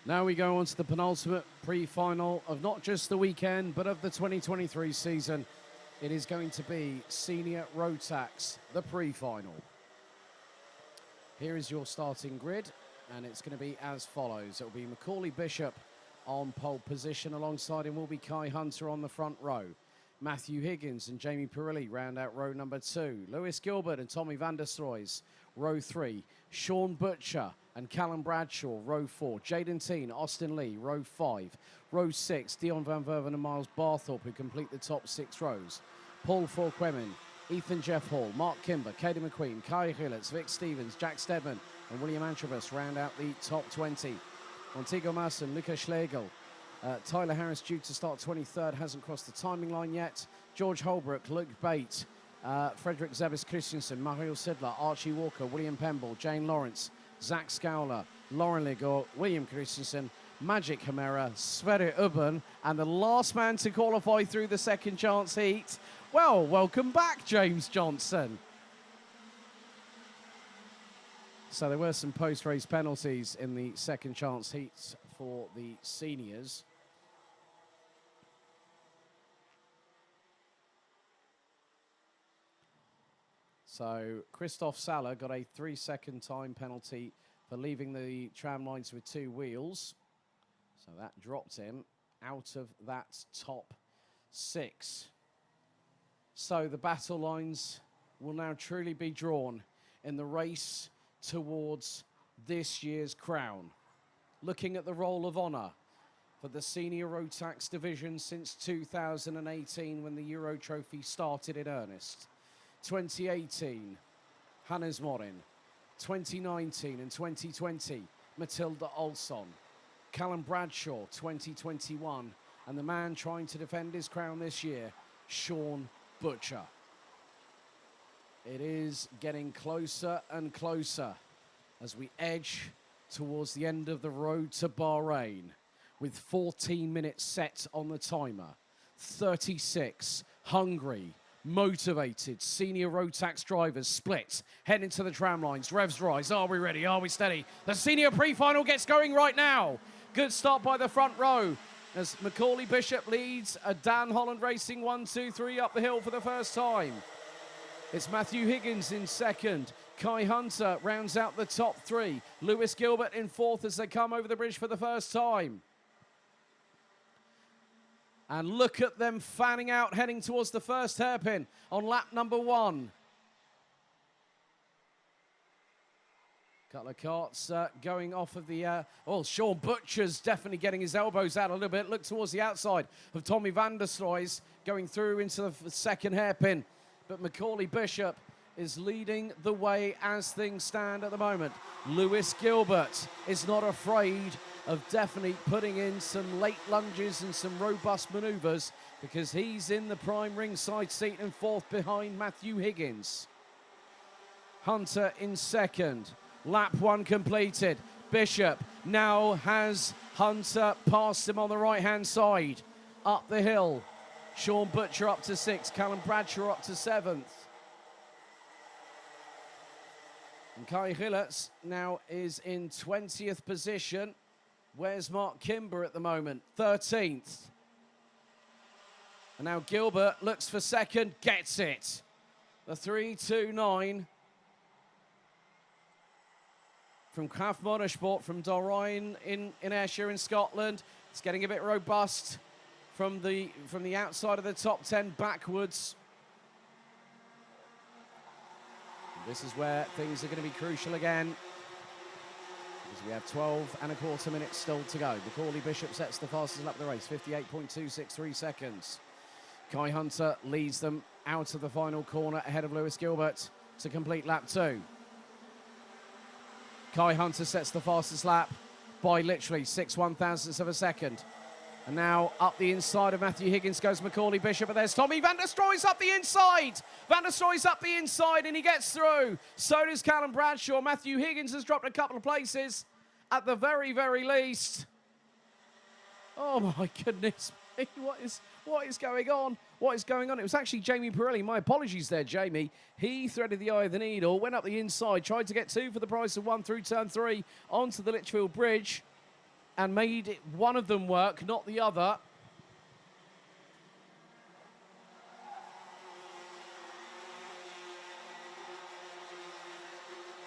Now we go on to the penultimate pre-final of not just the weekend, but of the 2023 season. It is going to be Senior Rotax, the pre-final. Here is your starting grid, and it's going to be as follows. It will be Macaulay Bishop on pole position. Alongside him will be Kai Hunter on the front row. Matthew Higgins and Jamie Perilli round out row number 2. Lewis Gilbert and Tommy van der Stroys, row 3. Sean Butcher and Callum Bradshaw, row 4. Jaden Teen, Austin Lee, row 5. Row 6, Dion Van Verven and Miles Barthorpe, who complete the top 6 rows. Paul Forquemin, Ethan Jeff Hall, Mark Kimber, Katie McQueen, Kai Hillets, Vic Stevens, Jack Stedman and William Antrobus round out the top 20. Montego Masson, Luca Schlegel, Tyler Harris due to start 23rd, hasn't crossed the timing line yet. George Holbrook, Luke Bate, Frederick Zevis Christensen, Mario Sidler, Archie Walker, William Pemble, Jane Lawrence, Zach Scowler, Lauren Ligor, William Christensen, Magic Hamera, Sverre Ubben, and the last man to qualify through the second chance heat. Well, welcome back, James Johnson. So there were some post-race penalties in the second chance heats for the seniors. So Christoph Saller got a 3-second time penalty for leaving the tram lines with 2 wheels. So that dropped him out of that top 6. So the battle lines will now truly be drawn in the race towards this year's crown. Looking at the roll of honour for the Senior Rotax division since 2018 when the Euro Trophy started in earnest. 2018, Hannes Morin. 2019 and 2020, Matilda Olsson. Callum Bradshaw, 2021. And the man trying to defend his crown this year, Sean Butcher. It is getting closer and closer as we edge towards the end of the road to Bahrain with 14 minutes set on the timer. 36 hungry, motivated Senior Rotax drivers split, heading to the tram lines. Revs rise. Are we ready? Are we steady? The Senior pre-final gets going right now. Good start by the front row as Macaulay Bishop leads a Dan Holland Racing 1, 2, 3 up the hill for the first time. It's Matthew Higgins in second. Kai Hunter rounds out the top 3. Lewis Gilbert in 4th as they come over the bridge for the first time. And look at them fanning out, heading towards the first hairpin on lap number 1. Couple of carts going off of the... Sean Butcher's definitely getting his elbows out a little bit. Look towards the outside of Tommy van der Stroys going through into the second hairpin. But Macaulay Bishop is leading the way as things stand at the moment. Lewis Gilbert is not afraid of definitely putting in some late lunges and some robust manoeuvres because he's in the prime ringside seat and 4th behind Matthew Higgins. Hunter in 2nd. Lap 1 completed. Bishop now has Hunter past him on the right-hand side. Up the hill. Sean Butcher up to 6th. Callum Bradshaw up to 7th. And Kai Hillets now is in 20th position. Where's Mark Kimber at the moment? 13th. And now Gilbert looks for 2nd, gets it. The 3-2-9 from Craft Motorsport from Dorrine in Ayrshire in Scotland. It's getting a bit robust from the outside of the top 10 backwards. This is where things are going to be crucial again. We have 12 and a quarter minutes still to go. Macaulay Bishop sets the fastest lap of the race, 58.263 seconds. Kai Hunter leads them out of the final corner ahead of Lewis Gilbert to complete lap 2. Kai Hunter sets the fastest lap by literally 6/1000ths of a second. And now up the inside of Matthew Higgins goes Macaulay Bishop, but there's Tommy van der Stroys up the inside. Van der Stroys up the inside and he gets through. So does Callum Bradshaw. Matthew Higgins has dropped a couple of places at the very, very least. Oh my goodness me, what is going on? What is going on? It was actually Jamie Perilli. My apologies there, Jamie. He threaded the eye of the needle, went up the inside, tried to get 2 for the price of 1 through turn 3 onto the Litchfield Bridge. and made it one of them work, not the other.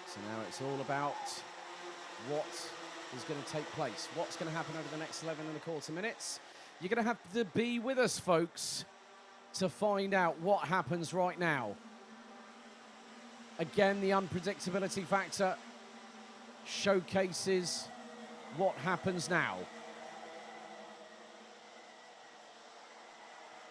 So now it's all about what is going to take place, what's going to happen over the next 11 and a quarter minutes. You're going to have to be with us, folks, to find out what happens right now. Again, the unpredictability factor showcases what happens now.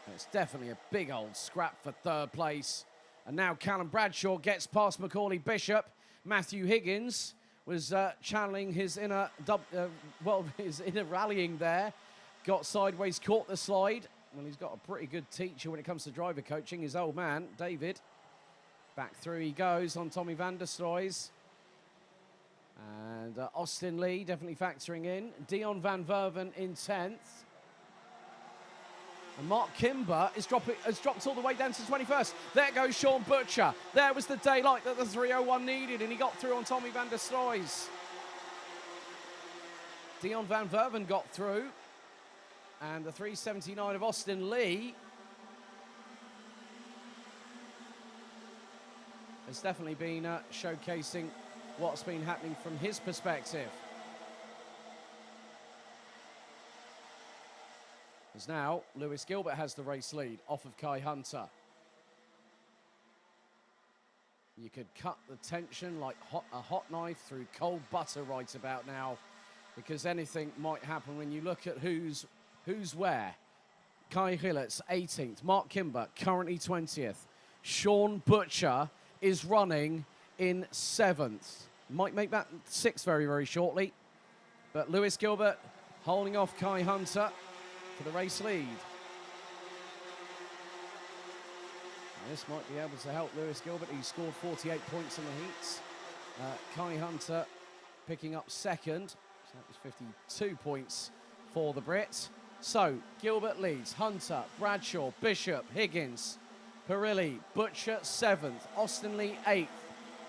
And it's definitely a big old scrap for third place. And now Callum Bradshaw gets past Macaulay Bishop. Matthew Higgins was channeling his inner, his inner rallying there. Got sideways, caught the slide. Well, he's got a pretty good teacher when it comes to driver coaching, his old man, David. Back through he goes on Tommy van der Stroys. And Austin Lee definitely factoring in. Dion van Verven in 10th. And Mark Kimber has dropped all the way down to 21st. There goes Sean Butcher. There was the daylight that the 301 needed, and he got through on Tommy van der Stroys. Dion van Verven got through. And the 379 of Austin Lee has definitely been showcasing what's been happening from his perspective. As now, Lewis Gilbert has the race lead off of Kai Hunter. You could cut the tension like a hot knife through cold butter right about now, because anything might happen when you look at who's where. Kai Hillert's 18th. Mark Kimber currently 20th. Sean Butcher is running in 7th. Might make that 6th very, very shortly. But Lewis Gilbert holding off Kai Hunter for the race lead. And this might be able to help Lewis Gilbert. He scored 48 points in the heats. Kai Hunter picking up 2nd. So that was 52 points for the Brit. So Gilbert leads. Hunter, Bradshaw, Bishop, Higgins, Perilli, Butcher 7th, Austin Lee 8th,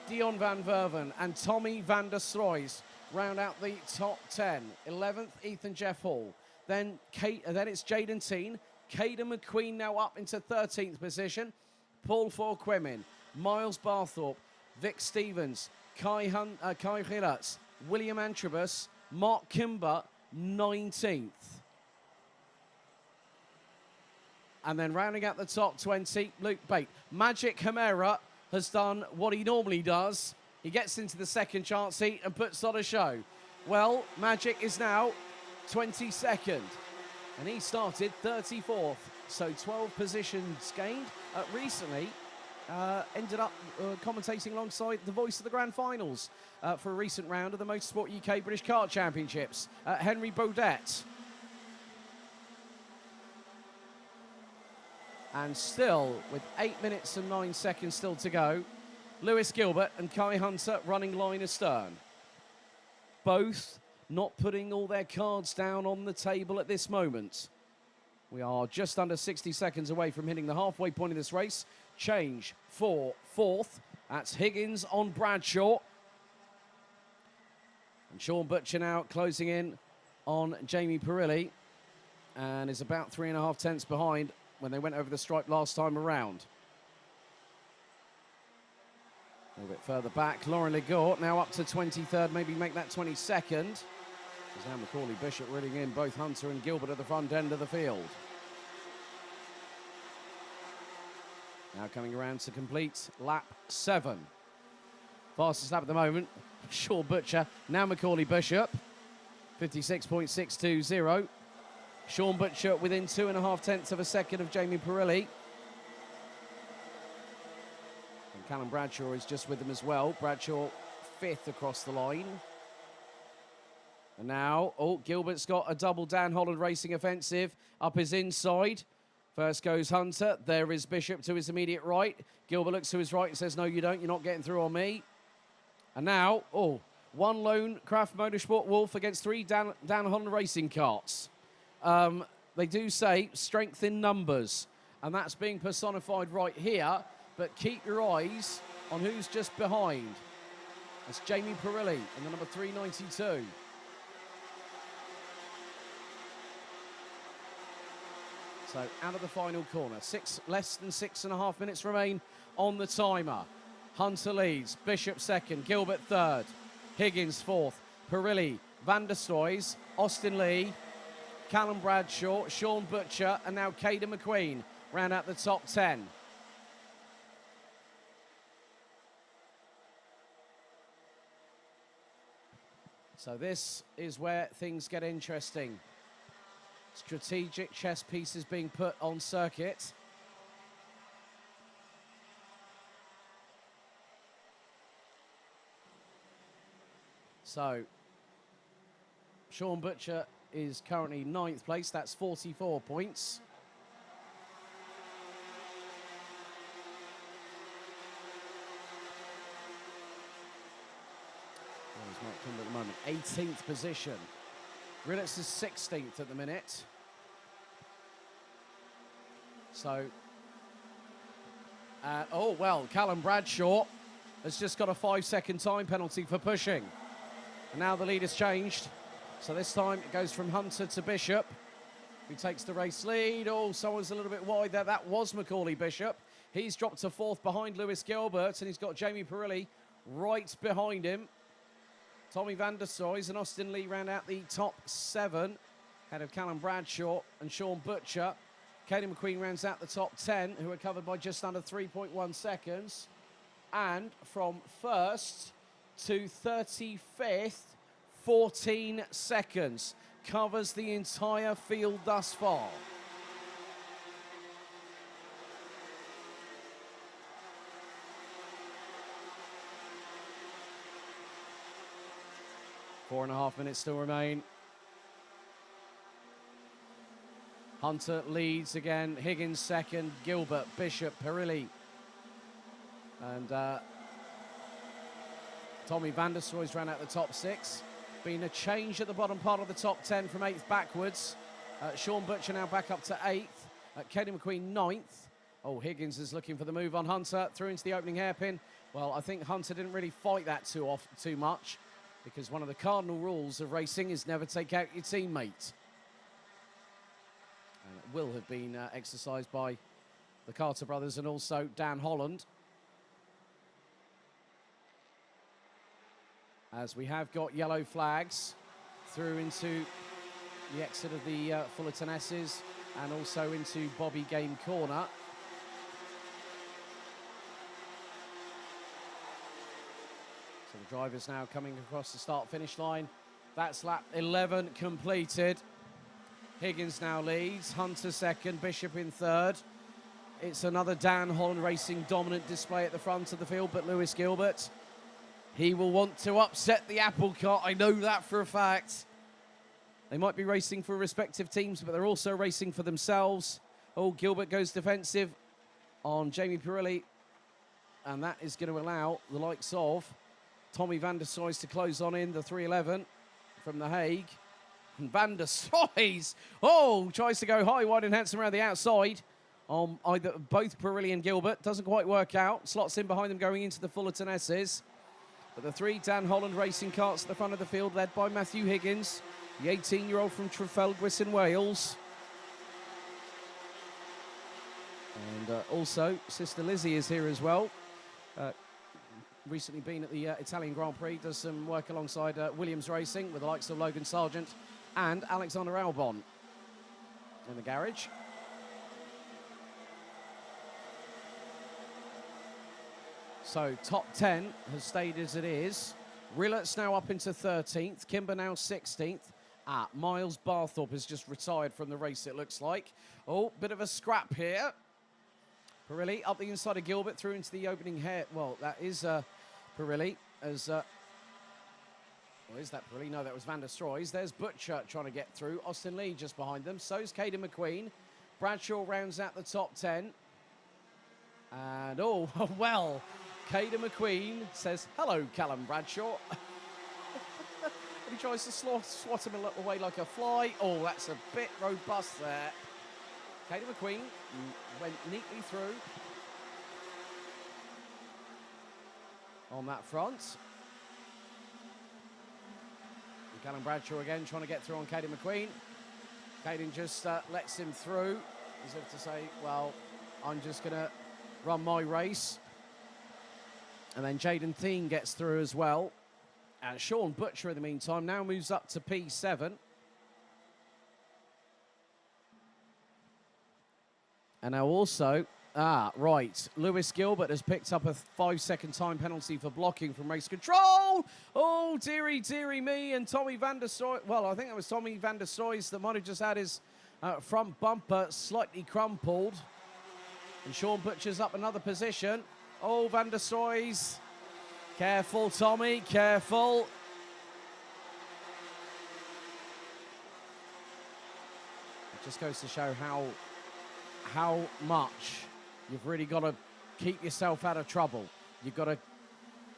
Dion van Verven and Tommy van der Stroys round out the top 10. 11th, Ethan Jeff Hall. Then it's Jaden Teen. Caden McQueen now up into 13th position. Paul Forquemin, Miles Barthorpe, Vic Stevens, Kai Hillertz, William Antrobus, Mark Kimber, 19th. And then rounding out the top 20, Luke Bate. Magic Chimera has done what he normally does. He gets into the second chance seat and puts on a show. Well, Magic is now 22nd, and he started 34th. So 12 positions gained. Recently, ended up commentating alongside the voice of the Grand Finals for a recent round of the Motorsport UK British Kart Championships, Henry Baudet. And still, with 8 minutes and 9 seconds still to go, Lewis Gilbert and Kai Hunter running line astern. Both not putting all their cards down on the table at this moment. We are just under 60 seconds away from hitting the halfway point of this race. Change for 4th. That's Higgins on Bradshaw. And Sean Butcher now closing in on Jamie Perilli, and is about 3.5 tenths behind when they went over the stripe last time around. A little bit further back, Lauren Legort now up to 23rd, maybe make that 22nd. There's now Macaulay Bishop reeling in both Hunter and Gilbert at the front end of the field. Now coming around to complete lap 7. Fastest lap at the moment, Sean Butcher, now Macaulay Bishop, 56.620. Sean Butcher within 2.5 tenths of a second of Jamie Perilli. And Callum Bradshaw is just with them as well. Bradshaw 5th across the line. And now, Gilbert's got a double Dan Holland Racing offensive up his inside. First goes Hunter. There is Bishop to his immediate right. Gilbert looks to his right and says, no, you don't. You're not getting through on me. And now, one lone Craft Motorsport Wolf against 3 Dan Holland Racing carts. They do say strength in numbers, and that's being personified right here, but keep your eyes on who's just behind. That's Jamie Perilli in the number 392. So out of the final corner. Less than 6.5 minutes remain on the timer. Hunter leads, Bishop second, Gilbert third, Higgins fourth, Perilli, Van der Stoys, Austin Lee, Callum Bradshaw, Sean Butcher, and now Caden McQueen round out the top 10. So this is where things get interesting. Strategic chess pieces being put on circuit. So, Sean Butcher is currently 9th place. That's 44 points. He's not coming at the moment. 18th position. Rilletts is 16th at the minute. So, oh, well, Callum Bradshaw has just got a 5-second time penalty for pushing. And now the lead has changed. So this time it goes from Hunter to Bishop, who takes the race lead. Oh, someone's a little bit wide there. That was Macaulay Bishop. He's dropped to 4th behind Lewis Gilbert, and he's got Jamie Perilli right behind him. Tommy Van der Stoys and Austin Lee round out the top 7, ahead of Callum Bradshaw and Sean Butcher. Caden McQueen rounds out the top 10, who are covered by just under 3.1 seconds. And from 1st to 35th, 14 seconds. Covers the entire field thus far. Four and a half minutes still remain. Hunter leads again. Higgins second. Gilbert, Bishop, Perilli. And Tommy Van der Stoys ran out the top 6. Been a change at the bottom part of the top 10 from 8th backwards. Sean Butcher now back up to 8th. Caden McQueen 9th. Oh, Higgins is looking for the move on Hunter. Through into the opening hairpin. Well, I think Hunter didn't really fight that too much, because one of the cardinal rules of racing is never take out your teammate. And it will have been exercised by the Carter brothers and also Dan Holland. As we have got yellow flags through into the exit of the Fullerton S's and also into Bobby Game Corner. So the drivers now coming across the start-finish line. That's lap 11 completed. Higgins now leads, Hunter second, Bishop in third. It's another Dan Holland Racing dominant display at the front of the field, but Lewis Gilbert, he will want to upset the apple cart. I know that for a fact. They might be racing for respective teams, but they're also racing for themselves. Oh, Gilbert goes defensive on Jamie Perilli, and that is going to allow the likes of Tommy Van der Stoys to close on in the 311 from The Hague. And Van der Stoys, oh, tries to go high, wide and handsome around the outside on either both Perilli and Gilbert. Doesn't quite work out. Slots in behind them going into the Fullerton S's. But the 3 Dan Holland racing carts at the front of the field, led by Matthew Higgins, the 18-year-old from Trafalgar in Wales. And also, Sister Lizzie is here as well. Recently been at the Italian Grand Prix, does some work alongside Williams Racing with the likes of Logan Sargent and Alexander Albon in the garage. So top 10 has stayed as it is. Rilletts now up into 13th. Kimber now 16th. Miles Barthorpe has just retired from the race, it looks like. Oh, bit of a scrap here. Perilli up the inside of Gilbert through into the opening hair. Well, that is Perilli. As well, is that Perilli? No, that was Van der Stoys. There's Butcher trying to get through. Austin Lee just behind them. So's Caden McQueen. Bradshaw rounds out the top 10. And, oh, well, Caden McQueen says, hello, Callum Bradshaw. He tries to swat him away like a fly. Oh, that's a bit robust there. Caden McQueen went neatly through on that front. And Callum Bradshaw again trying to get through on Caden McQueen. Caden just lets him through. as if to say, well, I'm just going to run my race. And then Jaden Thien gets through as well. And Sean Butcher, in the meantime, now moves up to P7. And now also, right, Lewis Gilbert has picked up a 5-second time penalty for blocking from race control. Oh, dearie me. And Tommy van der Stroy, well, I think it was Tommy van der Stroy that might have just had his front bumper slightly crumpled. And Sean Butcher's up another position. Oh, van der Stroy's. Careful, Tommy, careful. It just goes to show how much you've really got to keep yourself out of trouble. You've got to,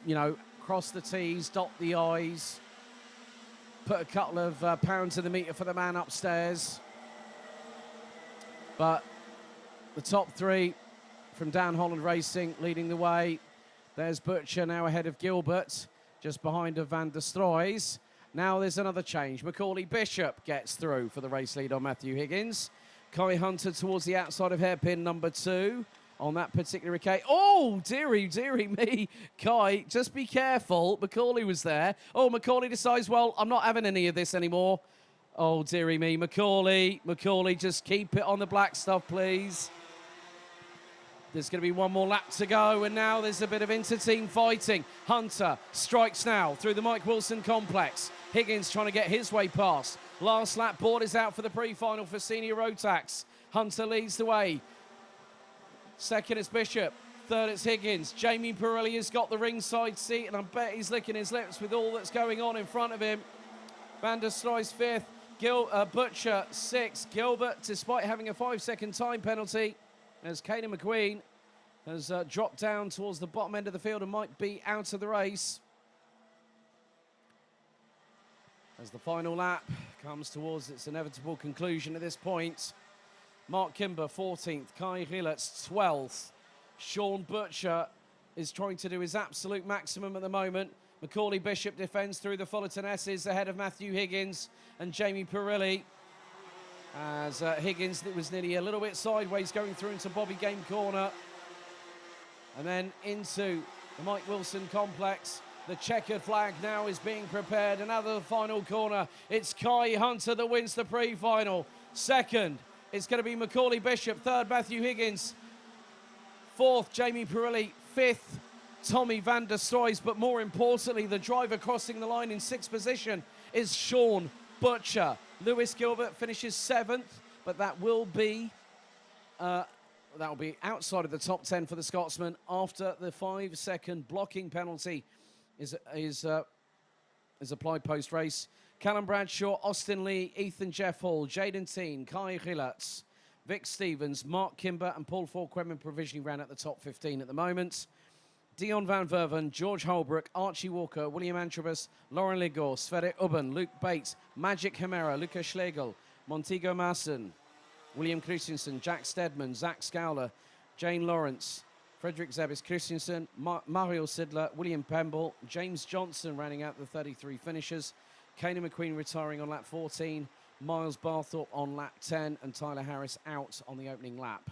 you know, cross the T's, dot the I's, put a couple of pounds in the meter for the man upstairs. But the top three from Dan Holland Racing leading the way. There's Butcher now ahead of Gilbert, just behind of Van der Stroys. Now there's another change. Macaulay Bishop gets through for the race lead on Matthew Higgins. Kai Hunter towards the outside of hairpin number 2 on that particular occasion. Oh, dearie me. Kai, just be careful. Macaulay was there. Oh, Macaulay decides, well, I'm not having any of this anymore. Oh, dearie me. Macaulay, just keep it on the black stuff, please. There's going to be one more lap to go, and now there's a bit of inter-team fighting. Hunter strikes now through the Mike Wilson complex. Higgins trying to get his way past. Last lap board is out for the pre-final for senior Rotax. Hunter leads the way. Second is Bishop. Third it's Higgins. Jamie Pirelli has got the ringside seat, and I bet he's licking his lips with all that's going on in front of him. Van der Stroy's 5th. Butcher 6th. Gilbert, despite having a 5-second time penalty, as Caden McQueen has dropped down towards the bottom end of the field and might be out of the race. As the final lap comes towards its inevitable conclusion at this point. Mark Kimber, 14th. Kai Rilletz, 12th. Sean Butcher is trying to do his absolute maximum at the moment. Macaulay Bishop defends through the Fullerton S's ahead of Matthew Higgins and Jamie Pirelli. As Higgins was nearly a little bit sideways going through into Bobby Game corner. And then into the Mike Wilson complex. The checkered flag now is being prepared. Another final corner. It's Kai Hunter that wins the pre-final. Second, it's going to be Macaulay Bishop. Third, Matthew Higgins. Fourth, Jamie Pirelli. Fifth, Tommy van der Stroys. But more importantly, the driver crossing the line in 6th position is Sean Butcher. Lewis Gilbert finishes 7th, but that will be outside of the top 10 for the Scotsman after the 5-second blocking penalty is applied post-race. Callum Bradshaw, Austin Lee, Ethan Jeff Hall, Jaden Thien, Kai Rilletz, Vic Stevens, Mark Kimber and Paul Forquemin provisionally ran at the top 15 at the moment. Dion Van Verven, George Holbrook, Archie Walker, William Antrobus, Lauren Ligor, Sverre Ubben, Luke Bates, Magic Hemera, Lucas Schlegel, Montego Masson, William Christensen, Jack Stedman, Zach Scowler, Jane Lawrence, Frederick Zebis Christensen, Mario Sidler, William Pemble, James Johnson rounding out the 33 finishers, Kanan McQueen retiring on lap 14, Miles Barthorpe on lap 10, and Tyler Harris out on the opening lap.